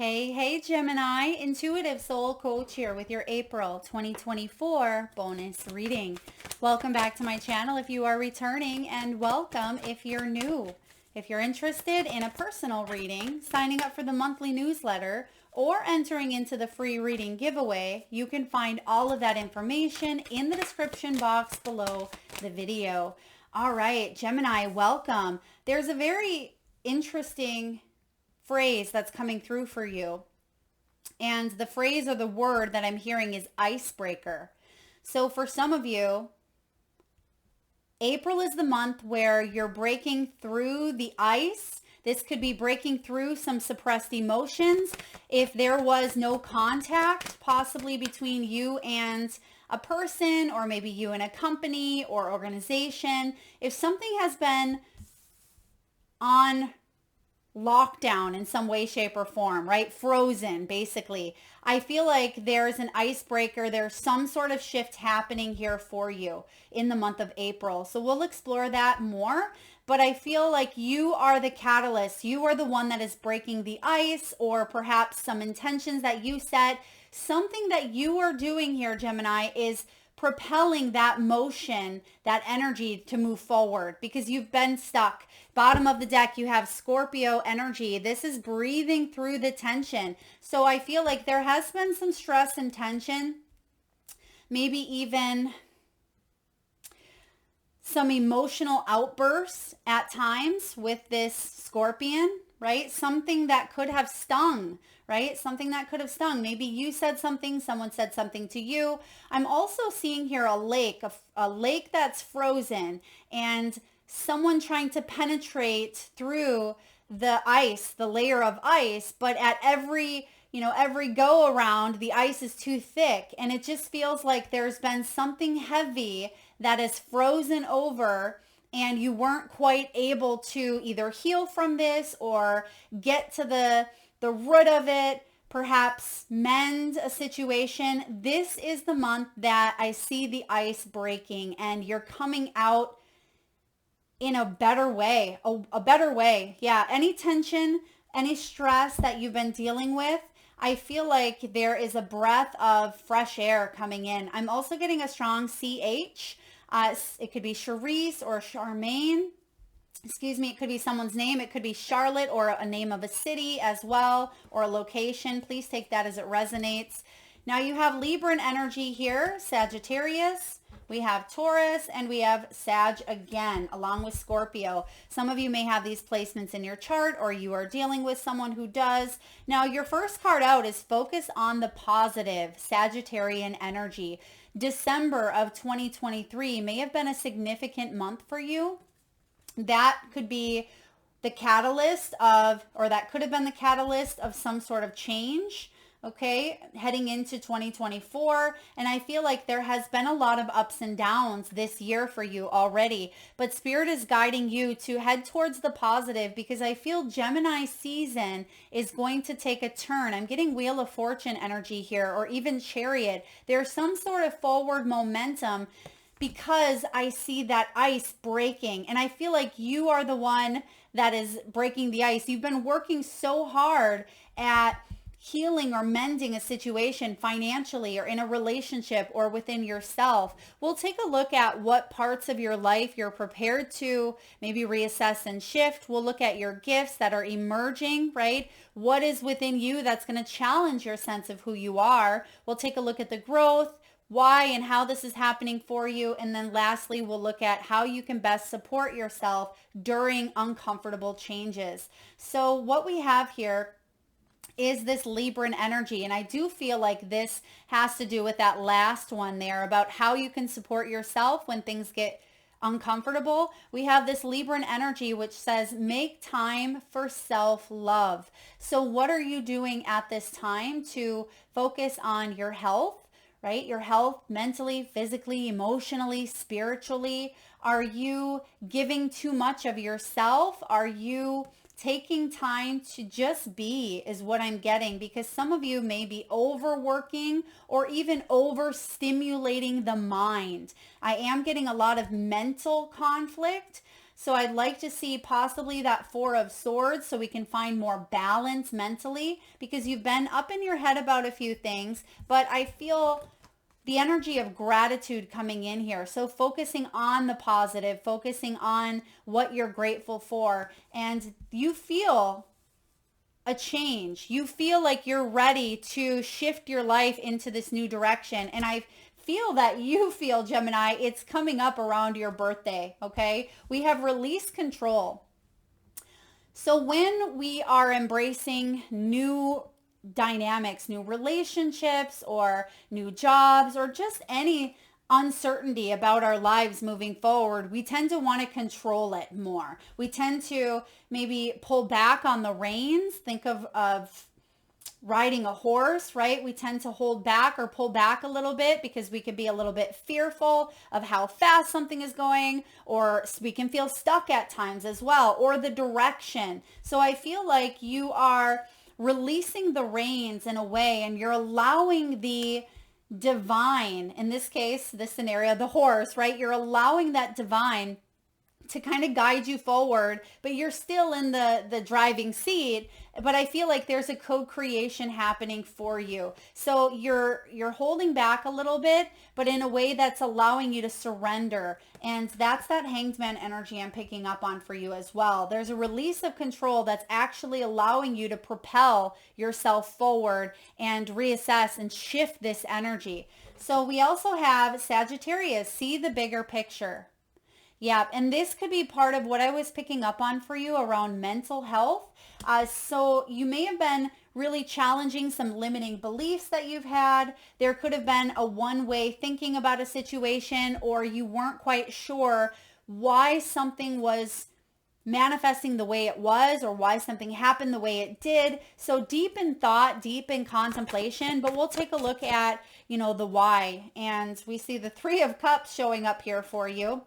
Hey, Gemini, Intuitive Soul Coach here with your April 2024 bonus reading. Welcome back to my channel if you are returning, and welcome if you're new. If you're interested in a personal reading, signing up for the monthly newsletter, or entering into the free reading giveaway, you can find all of that information in the description box below the video. All right, Gemini, welcome. There's a very interesting phrase that's coming through for you. And the phrase or the word that I'm hearing is icebreaker. So for some of you, April is the month where you're breaking through the ice. This could be breaking through some suppressed emotions. If there was no contact possibly between you and a person, or maybe you and a company or organization, if something has been on lockdown in some way, shape, or form, right? Frozen, basically. I feel like there's an icebreaker. There's some sort of shift happening here for you in the month of April. So we'll explore that more. But I feel like you are the catalyst. You are the one that is breaking the ice, or perhaps some intentions that you set. Something that you are doing here, Gemini, is propelling that motion, that energy to move forward, because you've been stuck. Bottom of the deck, you have Scorpio energy. This is breathing through the tension. So I feel like there has been some stress and tension, maybe even some emotional outbursts at times with this Scorpion, right? Something that could have stung, right? Something that could have stung. Maybe you said something, someone said something to you. I'm also seeing here a lake that's frozen, and someone trying to penetrate through the ice, the layer of ice, but at every go around, the ice is too thick, and it just feels like there's been something heavy that is frozen over, and you weren't quite able to either heal from this or get to the root of it, perhaps mend a situation. This is the month that I see the ice breaking, and you're coming out in a better way, a better way. Yeah, any tension, any stress that you've been dealing with, I feel like there is a breath of fresh air coming in. I'm also getting a strong CH. It could be Charisse or Charmaine. Excuse me, it could be someone's name. It could be Charlotte, or a name of a city as well, or a location. Please take that as it resonates. Now you have Libran energy here, Sagittarius. We have Taurus, and we have Sag again, along with Scorpio. Some of you may have these placements in your chart, or you are dealing with someone who does. Now, your first card out is focus on the positive, Sagittarian energy. December of 2023 may have been a significant month for you. That could be the catalyst of, or that could have been the catalyst of some sort of change, okay, heading into 2024. And I feel like there has been a lot of ups and downs this year for you already, but Spirit is guiding you to head towards the positive, because I feel Gemini season is going to take a turn. I'm getting Wheel of Fortune energy here, or even Chariot. There's some sort of forward momentum, because I see that ice breaking, and I feel like you are the one that is breaking the ice. You've been working so hard at healing or mending a situation financially, or in a relationship, or within yourself. We'll take a look at what parts of your life you're prepared to maybe reassess and shift. We'll look at your gifts that are emerging, right? What is within you that's going to challenge your sense of who you are. We'll take a look at the growth, why and how this is happening for you. And then lastly, we'll look at how you can best support yourself during uncomfortable changes. So what we have here is this Libran energy. And I do feel like this has to do with that last one there, about how you can support yourself when things get uncomfortable. We have this Libran energy, which says, make time for self-love. So what are you doing at this time to focus on your health, right? Your health mentally, physically, emotionally, spiritually. Are you giving too much of yourself? Are you taking time to just be, is what I'm getting, because some of you may be overworking or even overstimulating the mind. I am getting a lot of mental conflict. So I'd like to see possibly that Four of Swords so we can find more balance mentally, because you've been up in your head about a few things, but I feel the energy of gratitude coming in here. So focusing on the positive, focusing on what you're grateful for, and you feel a change. You feel like you're ready to shift your life into this new direction. And I feel that you feel, Gemini, it's coming up around your birthday, okay? We have release control. So when we are embracing new dynamics, new relationships, or new jobs, or just any uncertainty about our lives moving forward, we tend to want to control it more. We tend to maybe pull back on the reins. Think of riding a horse, right? We tend to hold back or pull back a little bit because we could be a little bit fearful of how fast something is going, or we can feel stuck at times as well, or the direction. So I feel like you are releasing the reins in a way, and you're allowing the divine, in this case, this scenario, the horse, right? You're allowing that divine to kind of guide you forward, but you're still in the driving seat. But I feel like there's a co-creation happening for you. So you're holding back a little bit, but in a way that's allowing you to surrender. And that's that Hanged Man energy I'm picking up on for you as well. There's a release of control that's actually allowing you to propel yourself forward and reassess and shift this energy. So we also have Sagittarius, see the bigger picture. Yeah, and this could be part of what I was picking up on for you around mental health. So you may have been really challenging some limiting beliefs that you've had. There could have been a one-way thinking about a situation, or you weren't quite sure why something was manifesting the way it was, or why something happened the way it did. So deep in thought, deep in contemplation, but we'll take a look at, the why. And we see the Three of Cups showing up here for you.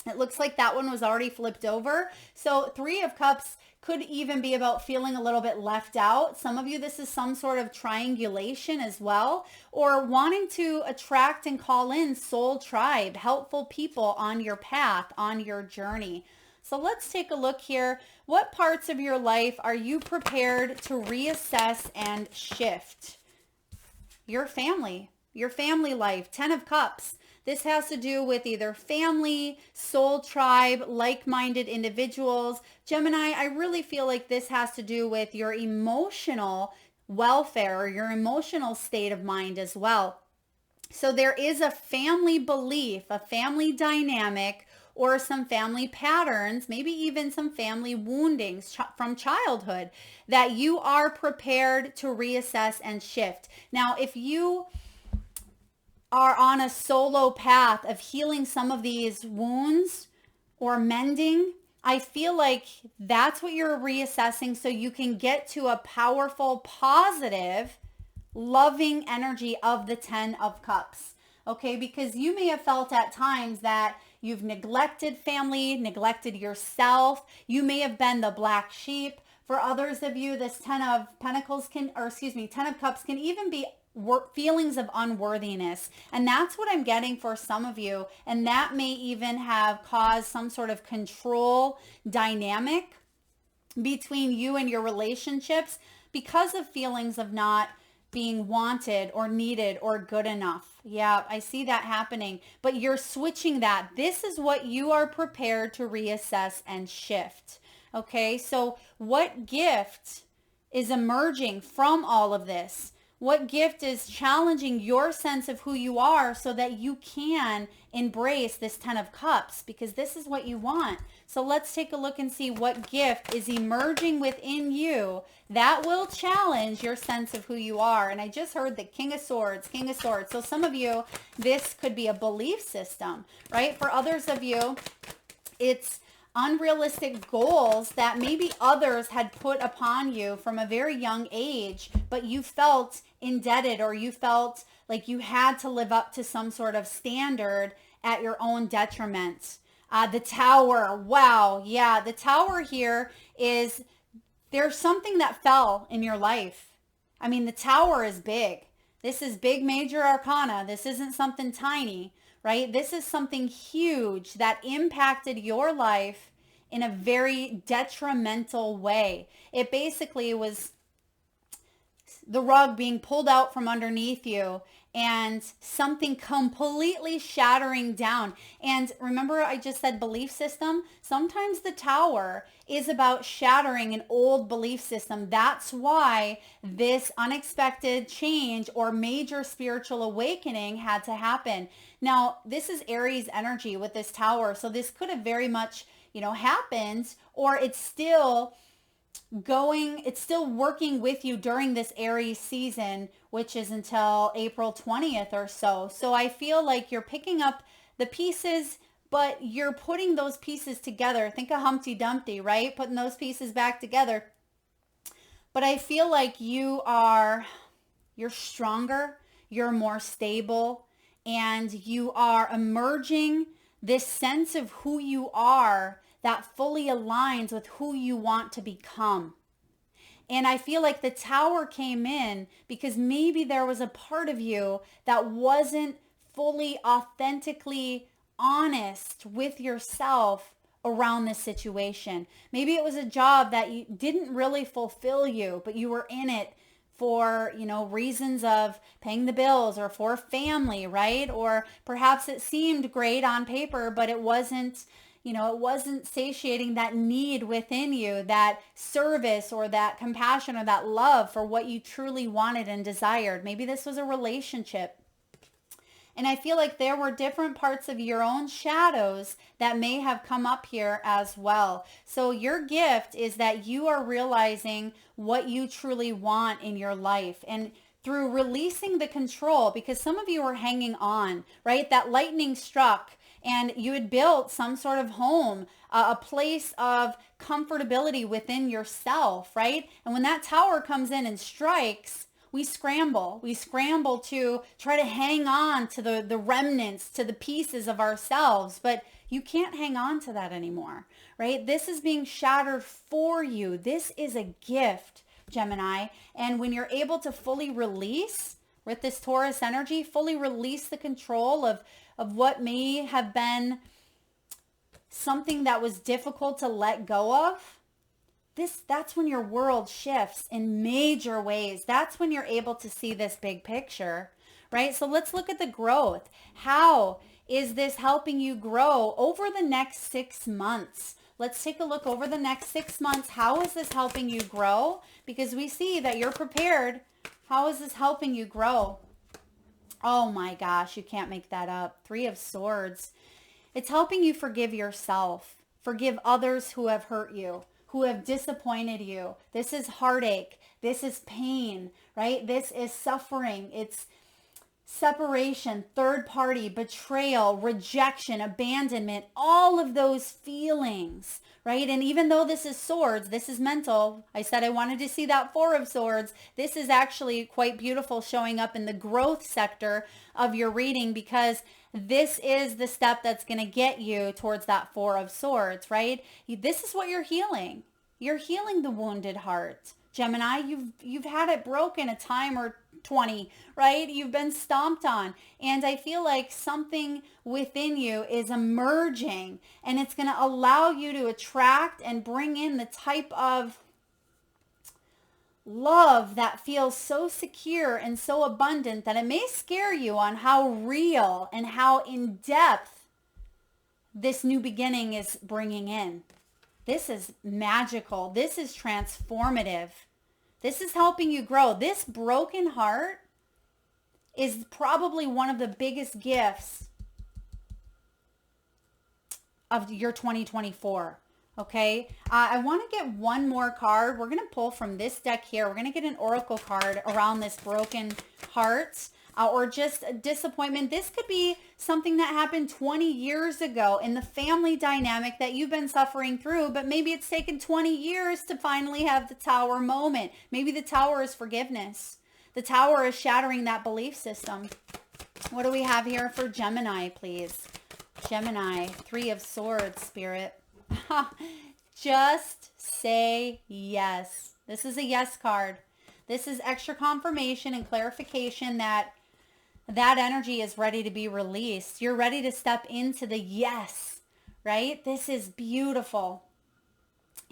It looks like that one was already flipped over. So Three of Cups could even be about feeling a little bit left out. Some of you, this is some sort of triangulation as well, or wanting to attract and call in soul tribe, helpful people on your path, on your journey. So let's take a look here. What parts of your life are you prepared to reassess and shift? Your family life, 10 of Cups. This has to do with either family, soul tribe, like-minded individuals. Gemini, I really feel like this has to do with your emotional welfare or your emotional state of mind as well. So there is a family belief, a family dynamic, or some family patterns, maybe even some family woundings from childhood that you are prepared to reassess and shift. Now, if you are on a solo path of healing some of these wounds or mending, I feel like that's what you're reassessing so you can get to a powerful, positive, loving energy of the 10 of Cups. Okay, because you may have felt at times that you've neglected family, neglected yourself. You may have been the black sheep. For others of you, this 10 of Pentacles 10 of Cups can even be feelings of unworthiness. And that's what I'm getting for some of you. And that may even have caused some sort of control dynamic between you and your relationships because of feelings of not being wanted or needed or good enough. Yeah, I see that happening. But you're switching that. This is what you are prepared to reassess and shift. Okay, so what gift is emerging from all of this? What gift is challenging your sense of who you are so that you can embrace this 10 of Cups, because this is what you want. So let's take a look and see what gift is emerging within you that will challenge your sense of who you are. And I just heard the King of Swords. So some of you, this could be a belief system, right? For others of you, it's unrealistic goals that maybe others had put upon you from a very young age, but you felt indebted, or you felt like you had to live up to some sort of standard at your own detriment. The Tower. Wow. Yeah. The Tower here is, there's something that fell in your life. I mean, the Tower is big. This is big major arcana. This isn't something tiny, right? This is something huge that impacted your life in a very detrimental way. It basically was the rug being pulled out from underneath you and something completely shattering down. And remember, I just said belief system. Sometimes the tower is about shattering an old belief system. That's why this unexpected change or major spiritual awakening had to happen. Now, this is Aries energy with this tower. So this could have very much, happened, or it's still working with you during this Aries season, which is until April 20th or so. So I feel like you're picking up the pieces, but you're putting those pieces together. Think of Humpty Dumpty, right? Putting those pieces back together. But I feel like you're stronger, you're more stable, and you are emerging this sense of who you are that fully aligns with who you want to become. And I feel like the tower came in because maybe there was a part of you that wasn't fully authentically honest with yourself around this situation. Maybe it was a job that you didn't really fulfill you, but you were in it for, reasons of paying the bills or for family, right? Or perhaps it seemed great on paper, but it wasn't satiating that need within you, that service or that compassion or that love for what you truly wanted and desired. Maybe this was a relationship. And I feel like there were different parts of your own shadows that may have come up here as well. So your gift is that you are realizing what you truly want in your life. And through releasing the control, because some of you are hanging on, right? That lightning struck and you had built some sort of home, a place of comfortability within yourself, right? And when that tower comes in and strikes, we scramble. We scramble to try to hang on to the remnants, to the pieces of ourselves, but you can't hang on to that anymore, right? This is being shattered for you. This is a gift, Gemini. And when you're able to fully release with this Taurus energy, fully release the control of what may have been something that was difficult to let go of, that's when your world shifts in major ways. That's when you're able to see this big picture, right? So let's look at the growth. How is this helping you grow over the next 6 months? Let's take a look over the next 6 months. How is this helping you grow? Because we see that you're prepared. How is this helping you grow? Oh my gosh, you can't make that up. 3 of Swords. It's helping you forgive yourself, forgive others who have hurt you, who have disappointed you. This is heartache. This is pain, right? This is suffering. It's separation, third party, betrayal, rejection, abandonment, all of those feelings, right? And even though this is Swords, this is mental. I said I wanted to see that 4 of Swords. This is actually quite beautiful, showing up in the growth sector of your reading, because this is the step that's going to get you towards that 4 of Swords, right? This is what you're healing. You're healing the wounded heart. Gemini, you've had it broken a time or 20, right? You've been stomped on. And I feel like something within you is emerging, and it's going to allow you to attract and bring in the type of love that feels so secure and so abundant that it may scare you on how real and how in depth this new beginning is bringing in. This is magical. This is transformative. This is helping you grow. This broken heart is probably one of the biggest gifts of your 2024. Okay. I want to get one more card. We're going to pull from this deck here. We're going to get an oracle card around this broken heart. Or just a disappointment. This could be something that happened 20 years ago in the family dynamic that you've been suffering through, but maybe it's taken 20 years to finally have the tower moment. Maybe the tower is forgiveness. The tower is shattering that belief system. What do we have here for Gemini, please? Gemini, 3 of Swords, Spirit. Just say yes. This is a yes card. This is extra confirmation and clarification that energy is ready to be released. You're ready to step into the yes, right? This is beautiful.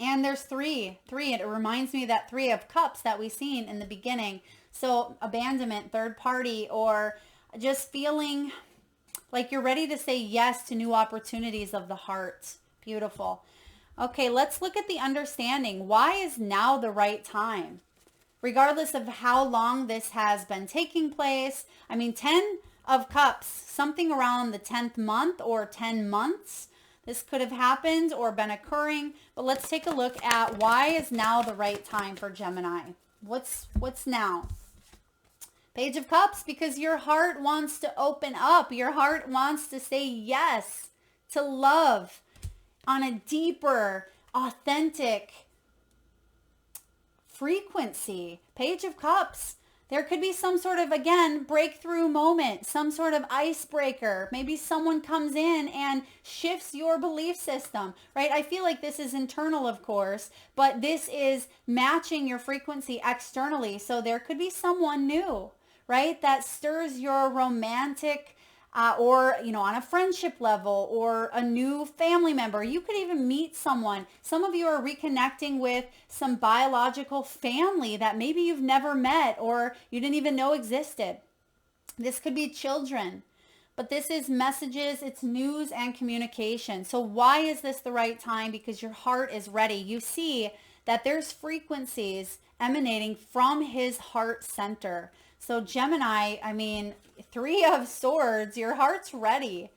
And there's three. It reminds me of that 3 of Cups that we seen in the beginning. So abandonment, third party, or just feeling like you're ready to say yes to new opportunities of the heart. Beautiful. Okay, let's look at the understanding. Why is now the right time? Regardless of how long this has been taking place. I mean, 10 of Cups, something around the 10th month or 10 months. This could have happened or been occurring, but let's take a look at why is now the right time for Gemini. What's now? Page of Cups, because your heart wants to open up. Your heart wants to say yes to love on a deeper, authentic frequency. Page of Cups. There could be some sort of, again, breakthrough moment, some sort of icebreaker. Maybe someone comes in and shifts your belief system, right? I feel like this is internal, of course, but this is matching your frequency externally. So there could be someone new, right? That stirs your romantic or, on a friendship level, or a new family member. You could even meet someone. Some of you are reconnecting with some biological family that maybe you've never met or you didn't even know existed. This could be children, but this is messages, it's news and communication. So why is this the right time? Because your heart is ready. You see that there's frequencies emanating from his heart center. So Gemini, 3 of Swords, your heart's ready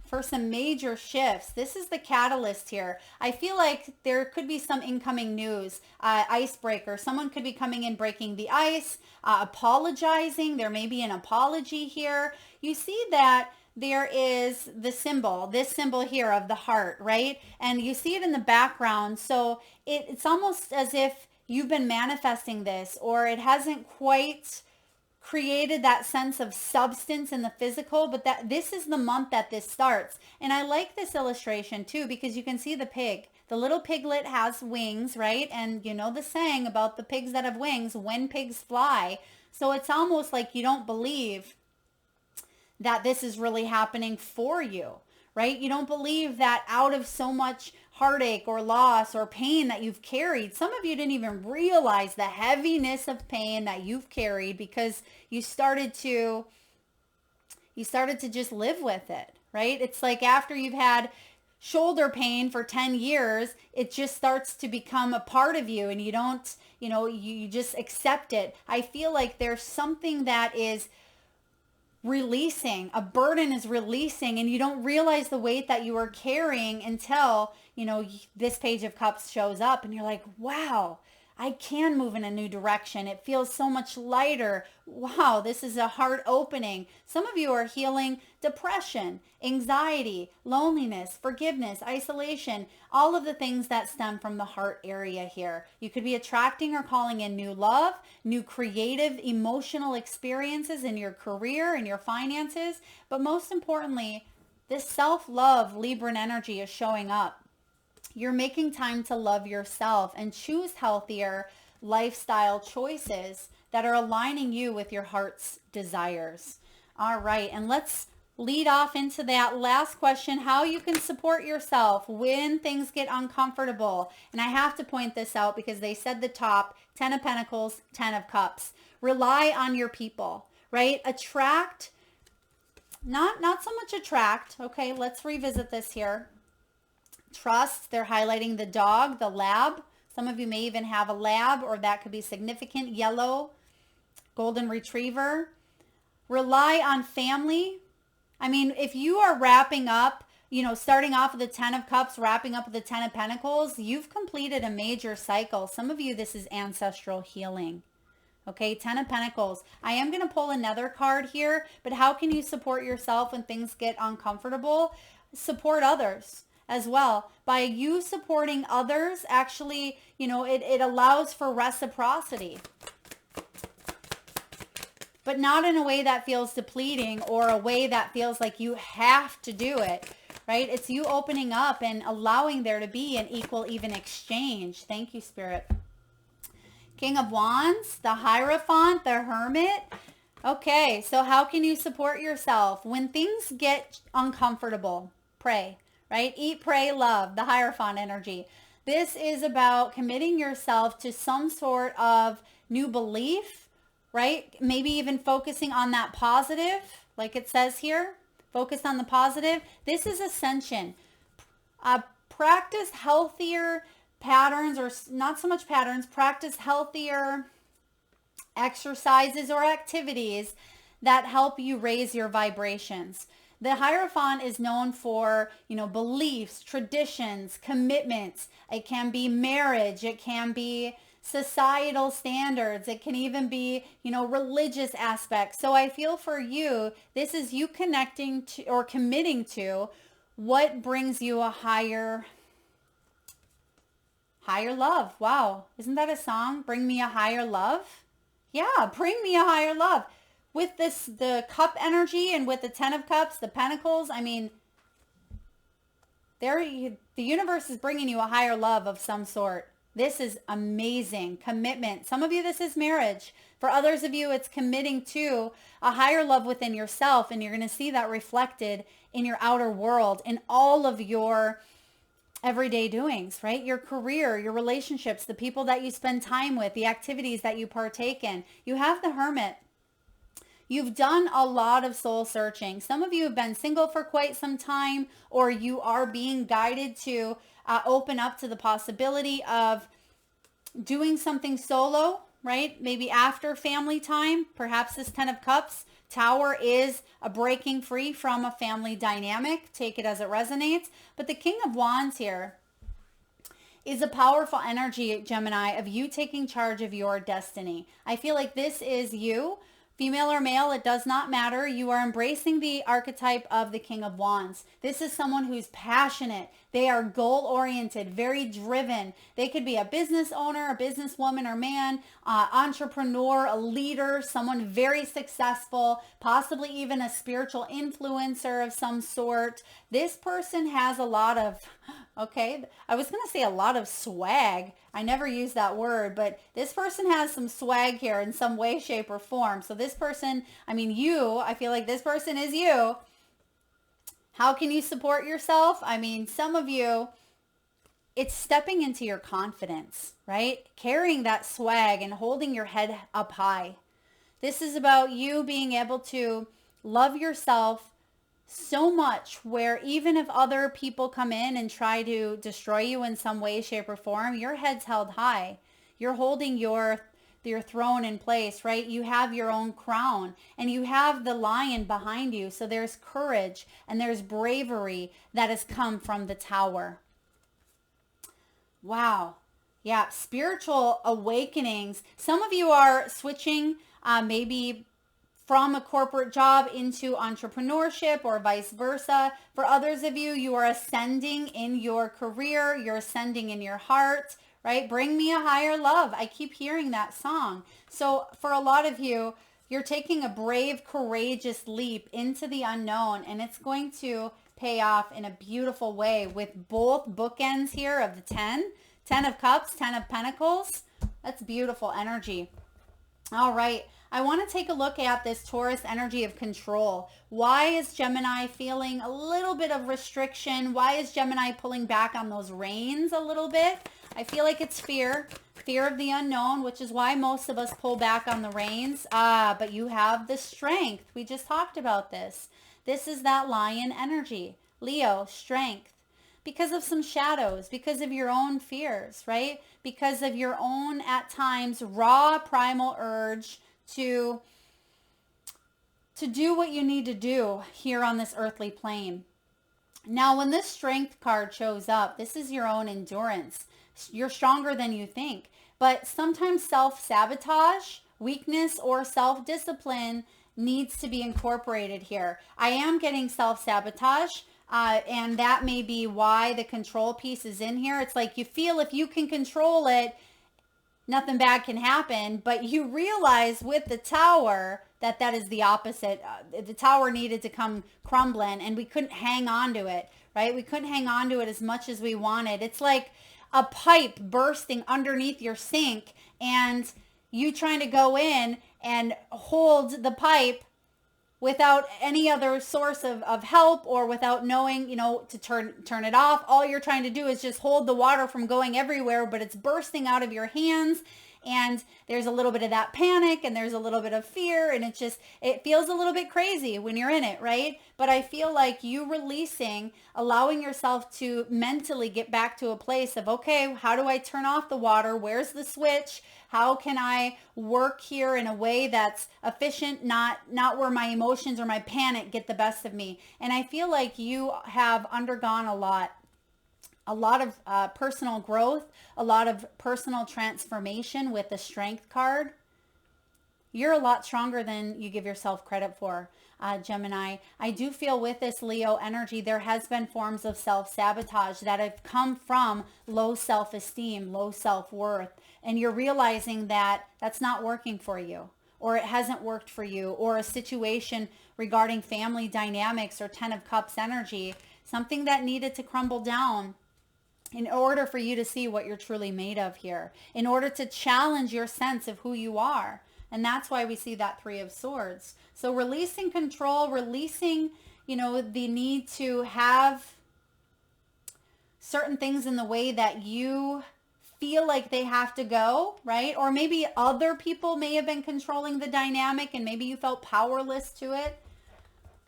for some major shifts. This is the catalyst here. I feel like there could be some incoming news, icebreaker. Someone could be coming in, breaking the ice, apologizing. There may be an apology here. You see that there is the symbol, this symbol here of the heart, right? And you see it in the background. So it's almost as if you've been manifesting this, or it hasn't quite created that sense of substance in the physical, but that this is the month that this starts. And I like this illustration too, because you can see the pig. The little piglet has wings, right? And you know the saying about the pigs that have wings, when pigs fly. So it's almost like you don't believe that this is really happening for you, right? You don't believe that out of so much heartache or loss or pain that you've carried. Some of you didn't even realize the heaviness of pain that you've carried because you started to just live with it, right? It's like after you've had shoulder pain for 10 years, it just starts to become a part of you, and you don't, you just accept it. I feel like there's something that is releasing, a burden is releasing, and you don't realize the weight that you are carrying until, this Page of Cups shows up and you're like, wow, I can move in a new direction. It feels so much lighter. Wow, this is a heart opening. Some of you are healing depression, anxiety, loneliness, forgiveness, isolation, all of the things that stem from the heart area here. You could be attracting or calling in new love, new creative, emotional experiences in your career and your finances. But most importantly, this self-love Libran energy is showing up. You're making time to love yourself and choose healthier lifestyle choices that are aligning you with your heart's desires. All right, and let's lead off into that last question, how you can support yourself when things get uncomfortable. And I have to point this out because they said the top, 10 of Pentacles, 10 of Cups. Rely on your people, right? Attract, not so much attract. Okay, let's revisit this here. Trust, they're highlighting the dog, the lab. Some of you may even have a lab, or that could be significant. Yellow, golden retriever. Rely on family. If you are wrapping up, starting off with the 10 of Cups, wrapping up with the 10 of Pentacles, you've completed a major cycle. Some of you, this is ancestral healing. Okay, 10 of Pentacles. I am going to pull another card here, but how can you support yourself when things get uncomfortable? Support others as well. By you supporting others, actually, it allows for reciprocity. But not in a way that feels depleting or a way that feels like you have to do it, right? It's you opening up and allowing there to be an equal, even exchange. Thank you, Spirit. King of Wands, the Hierophant, the Hermit. Okay, so how can you support yourself? When things get uncomfortable, pray. Right? Eat, pray, love, the Hierophant energy. This is about committing yourself to some sort of new belief, right? Maybe even focusing on that positive, like it says here. Focus on the positive. This is ascension. Practice healthier patterns, or not so much patterns, practice healthier exercises or activities that help you raise your vibrations. The Hierophant is known for, beliefs, traditions, commitments. It can be marriage. It can be societal standards. It can even be, religious aspects. So I feel for you, this is you connecting to or committing to what brings you a higher love. Wow. Isn't that a song? Bring me a higher love. Yeah, bring me a higher love. With this, the cup energy, and with the 10 of cups, the pentacles, I mean, the universe is bringing you a higher love of some sort. This is amazing. Commitment. Some of you, this is marriage. For others of you, it's committing to a higher love within yourself, and you're going to see that reflected in your outer world, in all of your everyday doings, right? Your career, your relationships, the people that you spend time with, the activities that you partake in. You have the Hermit. You've done a lot of soul searching. Some of you have been single for quite some time, or you are being guided to open up to the possibility of doing something solo, right? Maybe after family time. Perhaps this 10 of Cups Tower is a breaking free from a family dynamic. Take it as it resonates. But the King of Wands here is a powerful energy, Gemini, of you taking charge of your destiny. I feel like this is you. Female or male, it does not matter. You are embracing the archetype of the King of Wands. This is someone who's passionate. They are goal-oriented, very driven. They could be a business owner, a businesswoman or man, entrepreneur, a leader, someone very successful, possibly even a spiritual influencer of some sort. This person has a lot of, I was going to say a lot of swag. I never use that word, but this person has some swag here in some way, shape, or form. So this person, I feel like this person is you. How can you support yourself? Some of you, it's stepping into your confidence, right? Carrying that swag and holding your head up high. This is about you being able to love yourself so much where even if other people come in and try to destroy you in some way, shape, or form, your head's held high. You're holding your throne in place, right? You have your own crown, and you have the lion behind you. So there's courage and there's bravery that has come from the Tower. Wow. Yeah. Spiritual awakenings. Some of you are switching maybe from a corporate job into entrepreneurship or vice versa. For others of you, you are ascending in your career. You're ascending in your heart, right? Bring me a higher love. I keep hearing that song. So for a lot of you, you're taking a brave, courageous leap into the unknown, and it's going to pay off in a beautiful way with both bookends here of the 10 of Cups, 10 of Pentacles. That's beautiful energy. All right. I want to take a look at this Taurus energy of control. Why is Gemini feeling a little bit of restriction? Why is Gemini pulling back on those reins a little bit? I feel like it's fear of the unknown, which is why most of us pull back on the reins. But you have the strength. We just talked about this. This is that lion energy. Leo, strength. Because of some shadows, because of your own fears, right? Because of your own, at times, raw primal urge to do what you need to do here on this earthly plane. Now, when this strength card shows up, this is your own endurance. You're stronger than you think. But sometimes self-sabotage, weakness, or self-discipline needs to be incorporated here. I am getting self-sabotage, and that may be why the control piece is in here. It's like you feel if you can control it, nothing bad can happen, but you realize with the Tower that is the opposite. The Tower needed to come crumbling, and we couldn't hang on to it, right? We couldn't hang on to it as much as we wanted. It's like a pipe bursting underneath your sink, and you trying to go in and hold the pipe without any other source of help, or without knowing, to turn it off. All you're trying to do is just hold the water from going everywhere, but it's bursting out of your hands. And there's a little bit of that panic, and there's a little bit of fear, and it feels a little bit crazy when you're in it, right? But I feel like you releasing, allowing yourself to mentally get back to a place of, okay, how do I turn off the water? Where's the switch? How can I work here in a way that's efficient, not where my emotions or my panic get the best of me? And I feel like you have undergone a lot of personal growth, a lot of personal transformation with the Strength card. You're a lot stronger than you give yourself credit for, Gemini. I do feel with this Leo energy, there has been forms of self-sabotage that have come from low self-esteem, low self-worth. And you're realizing that that's not working for you, or it hasn't worked for you, or a situation regarding family dynamics or 10 of Cups energy, something that needed to crumble down in order for you to see what you're truly made of here, in order to challenge your sense of who you are. And that's why we see that Three of Swords. So releasing control, releasing, the need to have certain things in the way that you feel like they have to go, right? Or maybe other people may have been controlling the dynamic, and maybe you felt powerless to it.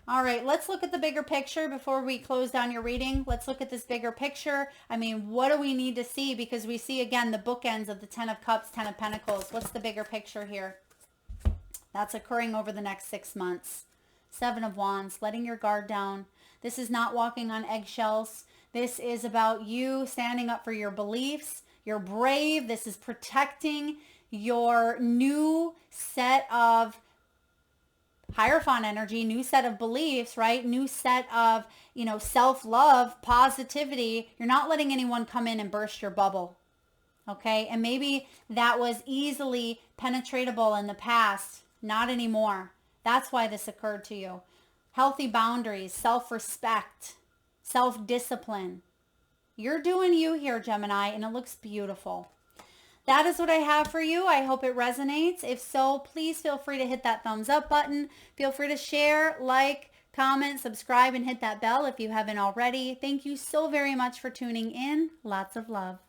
All right, let's look at the bigger picture before we close down your reading. Let's look at this bigger picture. I mean, what do we need to see? Because we see, again, the bookends of the 10 of Cups, 10 of Pentacles. What's the bigger picture here? That's occurring over the next 6 months. 7 of Wands, letting your guard down. This is not walking on eggshells. This is about you standing up for your beliefs. You're brave. This is protecting your new set of Hierophant energy, new set of beliefs, right? New set of, self-love, positivity. You're not letting anyone come in and burst your bubble. Okay? And maybe that was easily penetratable in the past. Not anymore. That's why this occurred to you. Healthy boundaries, self-respect, self-discipline. You're doing you here, Gemini, and it looks beautiful. That is what I have for you. I hope it resonates. If so, please feel free to hit that thumbs up button. Feel free to share, like, comment, subscribe, and hit that bell if you haven't already. Thank you so very much for tuning in. Lots of love.